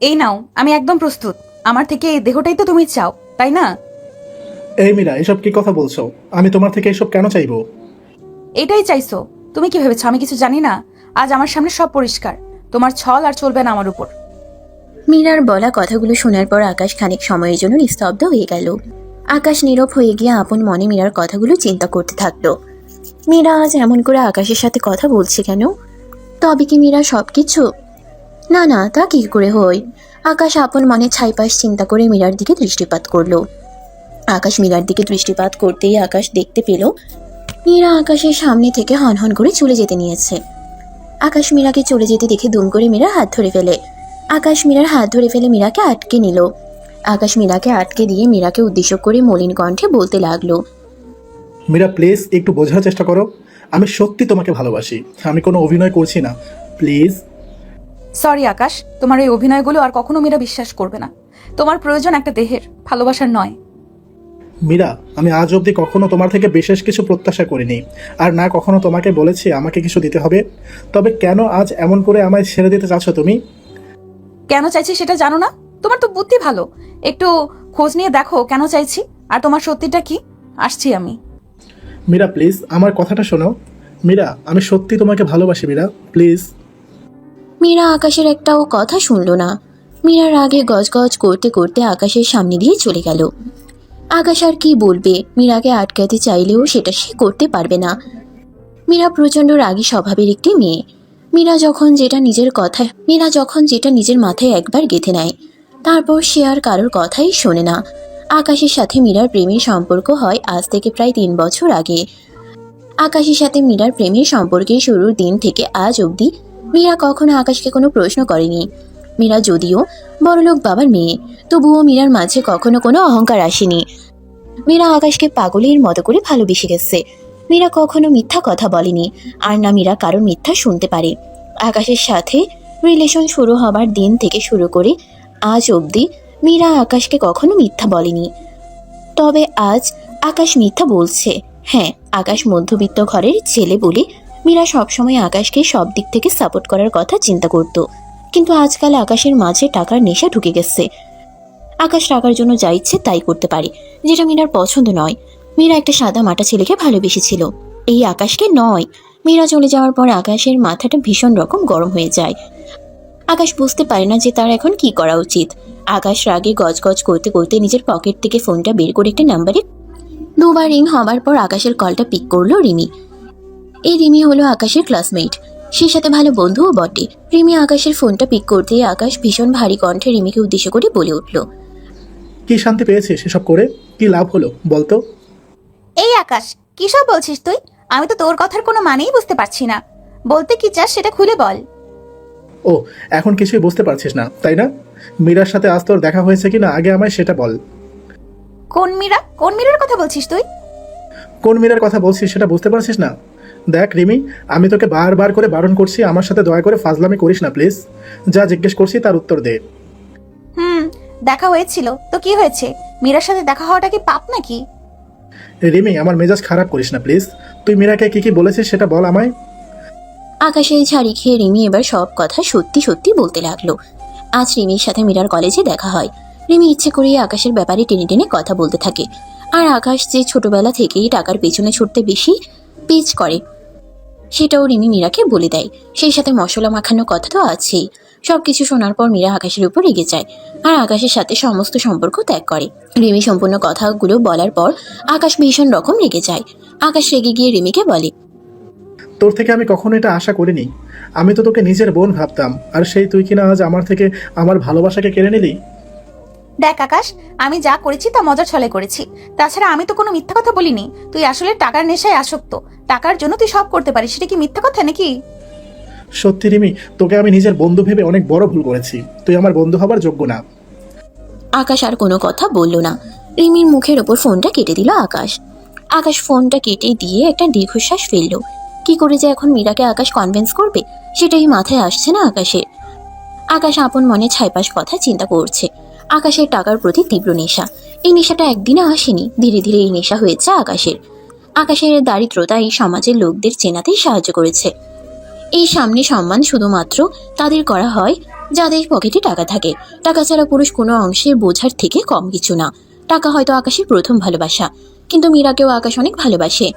এই নাও, আমি একদম প্রস্তুত। আমার থেকে এই দেহটাই তো তুমি চাও, তাই না? এই মীরা, এসব কি কথা বলছো? আমি তোমার থেকে এসব কেন চাইবো? এটাই চাইছো? তুমি কি ভেবেছো আমি কিছু জানি না? আজ আমার সামনে সব পরিষ্কার। তোমার ছল আর চলবে না আমার উপর। মীরার বলা কথাগুলো শোনার পর আকাশ খানিক সময়ের জন্য নিস্তব্ধ হয়ে গেল। আকাশ নীরব হয়ে গিয়ে আপন মনে মীরার কথাগুলো চিন্তা করতে থাকলো। মীরা আজ এমন করে আকাশের সাথে কথা বলছে কেন? তবে কি মীরা সবকিছু? না না, তা কি করে হয়? আকাশ আপন মনে ছাইপাশ চিন্তা করে মীরার দিকে দৃষ্টিপাত করলো। আকাশ মীরার দিকে দৃষ্টিপাত করতেই আকাশ দেখতে পেল মীরা আকাশের সামনে থেকে হনহন করে চলে যেতে নিয়েছে। আকাশ মীরাকে চলে যেতে দেখে দুম করে মীরার হাত ধরে ফেলে। আকাশ মীরার হাত ধরে ফেলে মীরাকে আটকে নিল। আকাশ মীরাকে আটকে দিয়ে মীরাকে উদ্দেশ্য করে মলিন কণ্ঠে বলতে লাগলো। মীরা প্লিজ একটু বোঝার চেষ্টা করো। আমি সত্যি তোমাকে ভালোবাসি, আমি কোনো অভিনয় করছি না। প্লিজ। সরি আকাশ, তোমার এই অভিনয়গুলো আর কখনো মীরা বিশ্বাস করবে না। তোমার প্রয়োজন একটা দেহের, ভালোবাসার নয়। মীরা, আমি আজ অবধি কখনো তোমার থেকে বিশেষ কিছু প্রত্যাশা করিনি, আর না কখনো তোমাকে বলেছি আমাকে কিছু দিতে হবে। তবে কেন আজ এমন করে আমায় ছেড়ে দিতে চাচ্ছ তুমি? কেন চাইছি সেটা জানো না? তোমার তো বুদ্ধি ভালো। একটু খোঁজ নিয়ে দেখো কেন চাইছি, আর তোমার সত্যিটা কি। আসছি আমি। মীরা প্লিজ, আমার কথাটা শোনো। মীরা, আমি সত্যি তোমাকে ভালোবাসি মীরা, প্লিজ। মীরা আকাশের একটাও কথা শুনল না। মীরার আগে গজগজ করতে করতে আকাশের সামনে দিয়ে চলে গেল। আকাশ আর কি বলবে? মীরাকে আটকাতে চাইলেও সেটা সে করতে পারবে না। মীরা প্রচণ্ড রাগী স্বভাবের একটি মেয়ে। মীরা যখন যেটা নিজের মাথায় একবার গেঁথে নেয়, তারপর সে আর কারোর কথাই শোনে না। আকাশের সাথে মীরার প্রেমের সম্পর্ক হয় আজ থেকে প্রায় 3 বছর আগে। আকাশের সাথে মীরার প্রেমের সম্পর্কের শুরুর দিন থেকে আজ অবধি মীরা কখনো আকাশকে কোনো প্রশ্ন করেনি। মীরা যদিও বড়লোক বাবার মেয়ে, তবুও মীরার মাঝে কখনো কোনো অহংকার আসেনি। মীরা আকাশকে পাগলের মতো করে ভালোবেসে গেছে। মীরা কখনো মিথ্যা কথা বলেনি, আর না মীরা কারো মিথ্যা শুনতে পারে। আকাশের সাথে রিলেশন শুরু হবার দিন থেকে শুরু করে আজ অবধি মীরা আকাশকে কখনো মিথ্যা বলেনি। তবে আজ আকাশ মিথ্যা বলছে। হ্যাঁ, আকাশ মধ্যবিত্ত ঘরের ছেলে বলে মীরা সবসময় আকাশকে সব দিক থেকে সাপোর্ট করার কথা চিন্তা করত। কিন্তু আজকাল আকাশের মাঝে টাকার নেশা ঢুকে গেছে। আকাশ টাকার জন্য যা ইচ্ছে তাই করতে পারে, যেটা মীরার পছন্দ নয়। মীরা একটা সাদা মাটা ছেলেকে ভালোবেসেছিল, এই আকাশকে নয়। মীরা চলে যাওয়ার পর আকাশের মাথাটা ভীষণ রকম গরম হয়ে যায়। আকাশ বুঝতে পারে না যে তার এখন কি করা উচিত। আকাশ রাগে গজগজ করতে করতে নিজের পকেট থেকে ফোনটা বের করে একটা নাম্বারে 2বার রিং হবার পর আকাশের কলটা পিক করলো রিমি। এই রিমি হলো আকাশের ক্লাসমেট, সে সাথে ভালো বন্ধুও বটে। রিমি আকাশের ফোনটা পিক করতেই আকাশ ভীষণ ভারী কণ্ঠে রিমিকে উদ্দেশ্য করে বলে উঠল। কি শান্তি পেয়েছিস এসব করে? কি লাভ হলো বলতো? এই আকাশ, কি সব বলছিস তুই? আমি তো তোর কথার কোনো মানেই বুঝতে পারছি না। বলতে কি চাস সেটা খুলে বল। ও, এখন কিছুই বুঝতে পারছিস না তাই না? মীরার সাথে আজ তোর দেখা হয়েছে কিনা আগে আমায় সেটা বল। কোন মীরা? কোন মীরার কথা বলছিস তুই? কোন মীরার কথা বলছিস সেটা বুঝতে পারছিস না? দেখ রিমি, আমি তোকে বারবার করে বারণ করছি, আমার সাথে দয়া করে ফাজলামি করিস না প্লিজ। যা জিজ্ঞেস করছি তার উত্তর দে। দেখা হয়েছিল তো কি হয়েছে? মীরার সাথে দেখা হওয়াটা কি পাপ নাকি? রিমি, আমার মেজাজ খারাপ করিস না প্লিজ। তুই মীরাকে কি কি বলেছিস সেটা বল আমায়। আকাশের ঝাড়ি খেয়ে রিমি এবার সব কথা সত্যি সত্যি বলতে লাগলো। আজ রিমির সাথে মীরার কলেজে দেখা হয়। রিমি ইচ্ছে করেই আকাশের ব্যাপারে টেনে টেনে কথা বলতে থাকে। আর আকাশ যে ছোটবেলা থেকেই টাকার পেছনে ছুটতে বেশি পেচ করে, সেটাও রিমি মীরাকে বলে দেয়। সেই সাথে মশলা মাখানো কথা তো আছেই। সবকিছু শোনার পর মীরা আকাশের উপর রেগে যায়, আর আকাশের সাথে সমস্ত সম্পর্ক ত্যাগ করে। রিমি সম্পূর্ণ কথাগুলো বলার পর আকাশ ভীষণ রকম রেগে যায়। আকাশ রেগে গিয়ে রিমিকে বলে, তোর থেকে আমি কখনো এটা আশা করিনি। আমি তো তোকে নিজের বোন ভাবতাম, আর সেই তুই কিনা আজ আমার থেকে আমার ভালোবাসাকে কেড়ে নিলি। দেখ আকাশ, আমি যা করেছি তা মজার ছলে করেছি। তাছাড়া আমি তো কোনো মিথ্যা কথা বলিনি। তুই আসলে টাকার নেশায় আসক্ত। টাকার জন্য তুই সব করতে পারিস, সেটা কি মিথ্যা কথা নাকি? সত্যি রিমি, তোকে আমি নিজের বন্ধু ভেবে অনেক বড় ভুল করেছি। তুই আমার বন্ধু হবার যোগ্য না। আকাশ আর কোনো কথা বলল না। রিমির মুখের ওপর ফোনটা কেটে দিল আকাশ। আকাশ ফোনটা কেটে দিয়ে একটা দীর্ঘশ্বাস ফেলল। কি করে যে এখন মীরাকে আকাশ কনভিন্স করবে সেটাই মাথায় আসছে না আকাশের। আকাশ আপন মনে ছাইপাশ কথা চিন্তা করছে। আকাশের টাকার প্রতি তীব্র নেশা। এই নেশাটা একদিনে আসেনি, ধীরে ধীরে এই নেশা হয়েছে আকাশের। আকাশের দারিদ্রতা এই সমাজের লোকদের চেনাতেই সাহায্য করেছে। এই সামনে সম্মান শুধুমাত্র তাদের করা হয় যাদের পকেটে টাকা থাকে। টাকা ছাড়া পুরুষ কোনো অংশে বোঝার থেকে কম কিছু না। টাকা হয়তো আকাশের প্রথম ভালোবাসা, কিন্তু মীরাকেও আকাশ অনেক ভালোবাসে।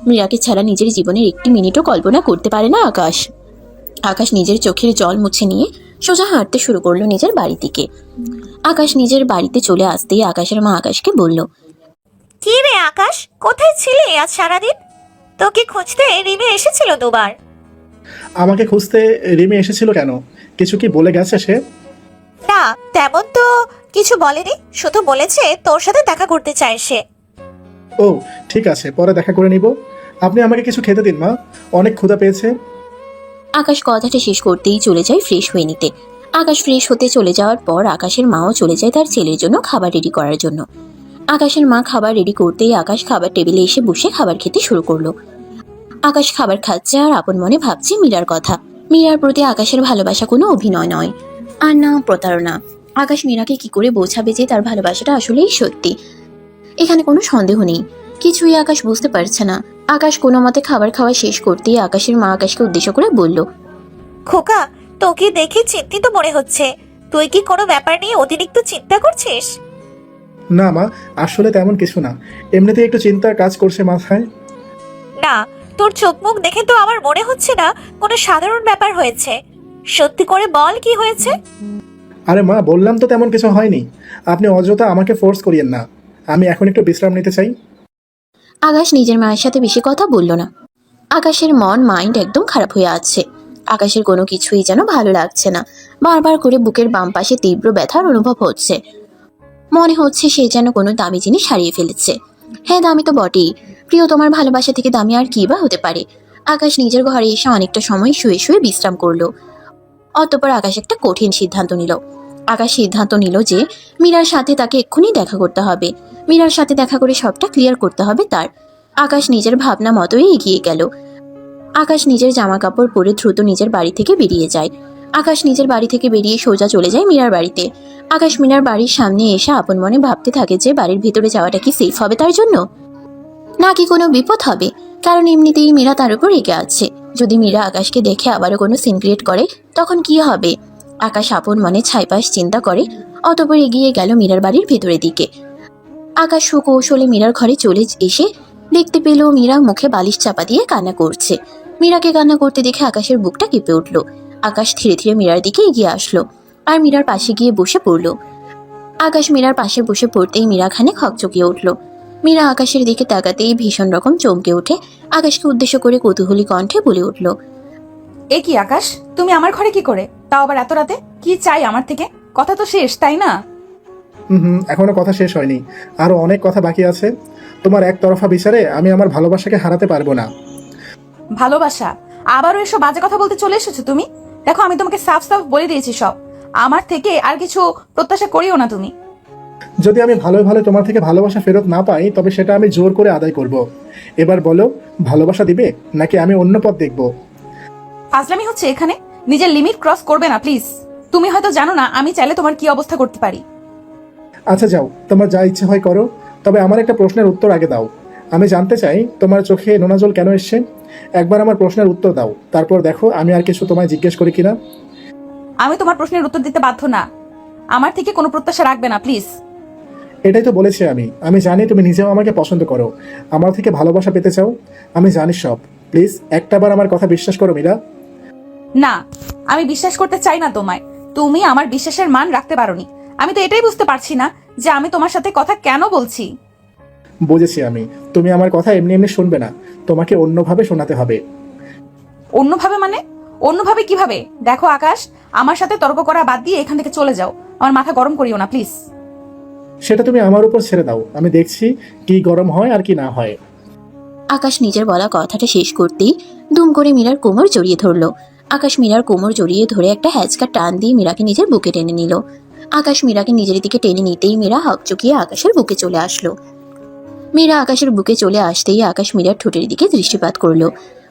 মীরাকে ছাড়া নিজের জীবনের একটি মিনিটও কল্পনা করতে পারে না আকাশ। আকাশ নিজের চোখের জল মুছে নিয়ে সোজা হাঁটতে শুরু করলো নিজের বাড়ির দিকে। আকাশ নিজের বাড়িতে চলে আসতেই আকাশের মা আকাশকে বলল, কি রে আকাশ, কোথায় ছিলে আজ সারাদিন? তোকে খুঁজতে রিমে এসেছিল দুবার। আমাকে খুঁজতে রিমি এসেছিল কেন? কিছু কি বলে গেছে সে? না, তেমন তো কিছু বলেনি, শুধু বলেছে তোর সাথে দেখা করতে চায় সে। ও ঠিক আছে, পরে দেখা করে নিব। আপনি আমাকে কিছু খেতে দিন মা, অনেক ক্ষুধা পেয়েছে। আকাশ কথাটা শেষ করতেই চলে যায় ফ্রেশ হয়ে নিতে। আকাশ ফ্রেশ হতে চলে যাওয়ার পর আকাশের মাও চলে যায় তার ছেলের জন্য খাবার রেডি করার জন্য। আকাশের মা খাবার রেডি করতেই আকাশ খাবার টেবিলে এসে বসে খাবার খেতে শুরু করলো। আকাশ খাবার খাচ্ছে আর আপন মনে ভাবছে মীরার কথা। মীরার প্রতি আকাশের ভালোবাসা কোনো অভিনয় নয়, আর না প্রতারণা। আকাশ মীরাকে কি করে বোঝাবে যে তার ভালোবাসাটা আসলেই সত্যি? এখানে কোনো সন্দেহ নেই, কিছুই আকাশ বুঝতে পারছে না। আকাশ কোনো মতে খাবার খাওয়া শেষ করতেই আকাশের মা আকাশকে উদ্দেশ্য করে বলল, খোকা, তোকে দেখে চিন্তিত মনে হচ্ছে। তুই কি কোনো ব্যাপার নিয়ে অতিরিক্ত চিন্তা করছিস? না মা, আসলে তেমন কিছু না, এমনিতেই একটু চিন্তা কাজ করছে মাথায়। না, তোর চোখ মুখ দেখে তো আমার মনে হচ্ছে না কোনো সাধারণ ব্যাপার হয়েছে। সত্যি করে বল, কি হয়েছে? আরে মা, বললাম তো তেমন কিছু হয়নি। আপনি অযথা আমাকে ফোর্স করিয়েন না, আমি এখন একটু বিশ্রাম নিতে চাই। আকাশ নিজের মায়ের সাথে বেশি কথা বলল না। আকাশের মাইন্ড একদম খারাপ হয়ে আছে। আকাশের কোনো কিছুই যেন ভালো লাগছে না। বারবার করে বুকের বাম পাশে তীব্র ব্যথার অনুভব হচ্ছে। মনে হচ্ছে সে যেন কোনো দামি জিনিস হারিয়ে ফেলেছে। হ্যাঁ, দামি তো বটেই। প্রিয় তোমার ভালোবাসা থেকে দামি আর কি বা হতে পারে? আকাশ নিজের ঘরে এসে অনেকটা সময় শুয়ে শুয়ে বিশ্রাম করলো। অতঃপর আকাশ একটা কঠিন সিদ্ধান্ত নিল। আকাশ সিদ্ধান্ত নিল যে মীরার সাথে তাকে এক্ষুনি দেখা করতে হবে। মীরার সাথে দেখা করে সবটা ক্লিয়ার করতে হবে তার। আকাশ নিজের ভাবনা মতোই এগিয়ে গেল। আকাশ নিজের জামা কাপড় পরে দ্রুত নিজের বাড়ি থেকে বেরিয়ে যায়। আকাশ নিজের বাড়ি থেকে বেরিয়ে সোজা চলে যায় মীরার বাড়িতে। আকাশ মীরার বাড়ির সামনে এসে আপন মনে ভাবতে থাকে যে বাড়ির ভিতরে যাওয়াটা কি সেফ হবে তার জন্য, নাকি কোনো বিপদ হবে। কারণ এমনিতেই মীরা তার উপর রেগে আছে। যদি মীরা আকাশকে দেখে আবারও কোনো সিন ক্রিয়েট করে তখন কি হবে? আকাশ আপন মনে ছাইপাশ চিন্তা করে। অতঃপর এগিয়ে গেল মীরার বাড়ির ভেতরের দিকে। আকাশ সুকৌশলে মীরার ঘরে চলে এসে দেখতে পেল মীরা মুখে বালিশ চাপা দিয়ে কান্না করছে। মীরাকে কান্না করতে দেখে আকাশের বুকটা কেঁপে উঠল। আকাশ ধীরে ধীরে মীরার দিকে এগিয়ে আসলো আর মীরার পাশে গিয়ে বসে পড়ল। আকাশ মীরার পাশে বসে পড়তেই মীরা খানিক হকচকিয়ে উঠল। মীরা আকাশের দিকে তাকাতেই ভীষণ রকম চমকে ওঠে। আকাশকে উদ্দেশ্য করে কৌতূহলী কণ্ঠে বলে উঠল, এ কি আকাশ, তুমি আমার ঘরে কি করে? তাও আবার এত রাতে? কি চাই আমার থেকে? কথা তো শেষ, তাই না? এখনো কথা শেষ হয়নি, আরো অনেক কথা বাকি আছে। তোমার একতরফা বিচারে আমি আমার ভালোবাসাকে হারাতে পারবো না। ভালোবাসা? আবারও এসব বাজে কথা বলতে চলে এসেছো তুমি? দেখো, আমি তোমাকে সাফ সাফ বলে দিয়েছি সব। আমার থেকে আর কিছু প্রত্যাশা করিও না তুমি। যদি আমি ভালোই ভালো তোমার থেকে ভালোবাসা ফেরত না পাই তবে সেটা আমি জোর করে আদায় করব। এবার বলো, ভালোবাসা দিবে নাকি আমি অন্য পথ দেখব? ফাজলামি হচ্ছে এখানে। নিজের লিমিট ক্রস করবে না প্লিজ। তুমি হয়তো জানো না আমি চাইলে তোমার কি অবস্থা করতে পারি। আচ্ছা যাও, তোমার যা ইচ্ছে হয় করো, তবে আমার একটা প্রশ্নের উত্তর আগে দাও। আমি জানতে চাই তোমার চোখে নোনা জল কেন এসছে। একবার আমার প্রশ্নের উত্তর দাও, তারপর দেখো আমি আর কিছু তোমায় জিজ্ঞেস করি কিনা। আমি তোমার প্রশ্নের উত্তর দিতে বাধ্য না। আমার থেকে কোনো প্রত্যাশা রাখবে না প্লিজ। এটাই তো বলেছি আমি জানি তুমি নিজেও আমাকে পছন্দ করো, আমার থেকে ভালোবাসা পেতে চাও। আমি জানি সব। প্লিজ একটাবার আমার কথা বিশ্বাস করো মীরা। না, আমি বিশ্বাস করতে চাই না তোমায়। তুমি আমার বিশ্বাসের মান রাখতে পারোনি। আমি তো এটাই বুঝতে পারছি না যে আমি তোমার সাথে কথা কেন বলছি। বুঝেছি আমি, তুমি আমার কথা এমনি এমনি শুনবে না, তোমাকে অন্যভাবে শোনাতে হবে। অন্যভাবে মানে? অন্যভাবে কিভাবে? দেখো আকাশ, আমার সাথে তর্ক করা বাদ দিয়ে এখান থেকে চলে যাও। আমার মাথা গরম করিও না প্লিজ। সেটা তুমি আমার উপর ছেড়ে দাও, আমি দেখছি কি গরম হয় আর কি না হয়। আকাশ নিজের বলা কথাটা শেষ করতেই দুম করে মীরার কোমর জড়িয়ে ধরল। আকাশ মীরার কোমর জড়িয়ে ধরে একটা হ্যাচকা টান দিয়ে মীরাকে নিজের বুকে টেনে নিল। আকাশ মীরাকে নিজের দিকে টেনে নিতেই মীরা হকচকিয়ে আকাশের বুকে চলে আসলো। মীরা আকাশের বুকে চলে আসতেই আকাশ মীরার ঠোঁটের দিকে দৃষ্টিপাত করলো।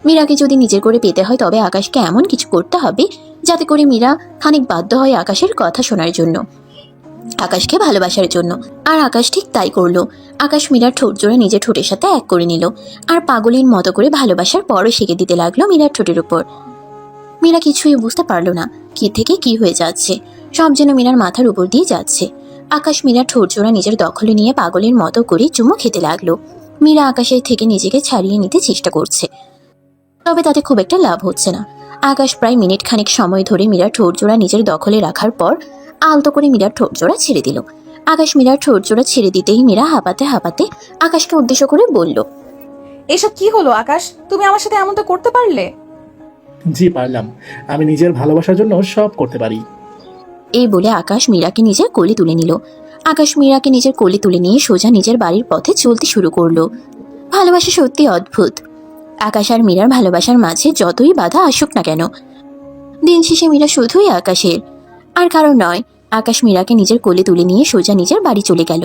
মীরাকে যদি নিজের করে পেতে হয় তবে আকাশকে এমন কিছু করতে হবে যাতে করে মীরা খানিক বাধ্য হয় আকাশের কথা শোনার জন্য, আকাশকে ভালোবাসার জন্য। আর আকাশ ঠিক তাই করলো। আকাশ মীরার ঠোঁট জোড়ে নিজের ঠোঁটের সাথে এক করে নিল আর পাগলের মতো করে ভালোবাসার পরও সেঁকে দিতে লাগলো মীরার ঠোঁটের উপর। মীরা কিছুই বুঝতে পারল না কে থেকে কি হয়ে যাচ্ছে। সব যেন মীরার মাথার উপর দিয়ে যাচ্ছে। আকাশ মীরার ঠোঁট জোড়া নিজের দখলে নিয়ে পাগলের মতো করে চুমু খেতে লাগলো। মীরা আকাশের থেকে নিজেকে ছাড়িয়ে নিতে চেষ্টা করছে, তবে তাতে খুব একটা লাভ হচ্ছে না। আকাশ প্রায় মিনিট খানেক সময় ধরে মীরার ঠোঁট জোড়া নিজের দখলে রাখার পর আলতো করে মীরার ঠোঁট জোড়া ছেড়ে দিল। আকাশ মীরার ঠোঁট জোড়া ছেড়ে দিতেই মীরা হাঁপাতে হাঁপাতে আকাশকে উদ্দেশ্য করে বলল, এসব কি হলো আকাশ? তুমি আমার সাথে এমনটা করতে পারলে? জি পারলাম, আমি নিজের ভালোবাসার জন্য সব করতে পারি। এই বলে আকাশ মীরাকে নিজের কোলে তুলে নিল। আকাশ মীরাকে নিজের কোলে তুলে নিয়ে সোজা নিজের বাড়ির পথে চলতে শুরু করলো। ভালোবাসা সত্যি অদ্ভুত। আকাশ আর মীরার ভালোবাসার মাঝে যতই বাধা আসুক না কেন, দিন শেষে মীরা শুধুই আকাশের, আর কারণ নয়। আকাশ মীরাকে নিজের কোলে তুলে নিয়ে সোজা নিজের বাড়ি চলে গেল।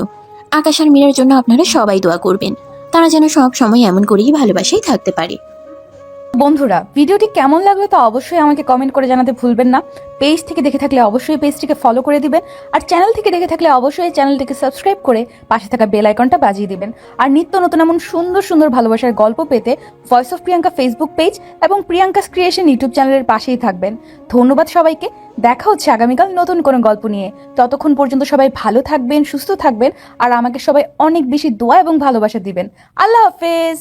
আকাশ আর মীরার জন্য আপনারা সবাই দোয়া করবেন, তারা যেন সব সময় এমন করেই ভালোবাসাই থাকতে পারে। বন্ধুরা, ভিডিওটি কেমন লাগলো তা অবশ্যই আমাকে কমেন্ট করে জানাতে ভুলবেন না। পেজ থেকে দেখে থাকলে অবশ্যই পেজটিকে ফলো করে দিবেন, আর চ্যানেল থেকে দেখে থাকলে অবশ্যই চ্যানেলটিকে সাবস্ক্রাইব করে পাশে থাকা বেল আইকনটা বাজিয়ে দিবেন। আর নিত্য নতুন এমন সুন্দর সুন্দর ভালোবাসার গল্প পেতে voice of Priyanka Facebook page এবং প্রিয়াঙ্কাস ক্রিয়েশন ইউটিউব চ্যানেলের পাশেই থাকবেন। ধন্যবাদ সবাইকে। দেখা হচ্ছে আগামীকাল নতুন কোনো গল্প নিয়ে। ততক্ষণ পর্যন্ত সবাই ভালো থাকবেন, সুস্থ থাকবেন, আর আমাকে সবাই অনেক বেশি দোয়া এবং ভালোবাসা দিবেন। আল্লাহ হাফেজ।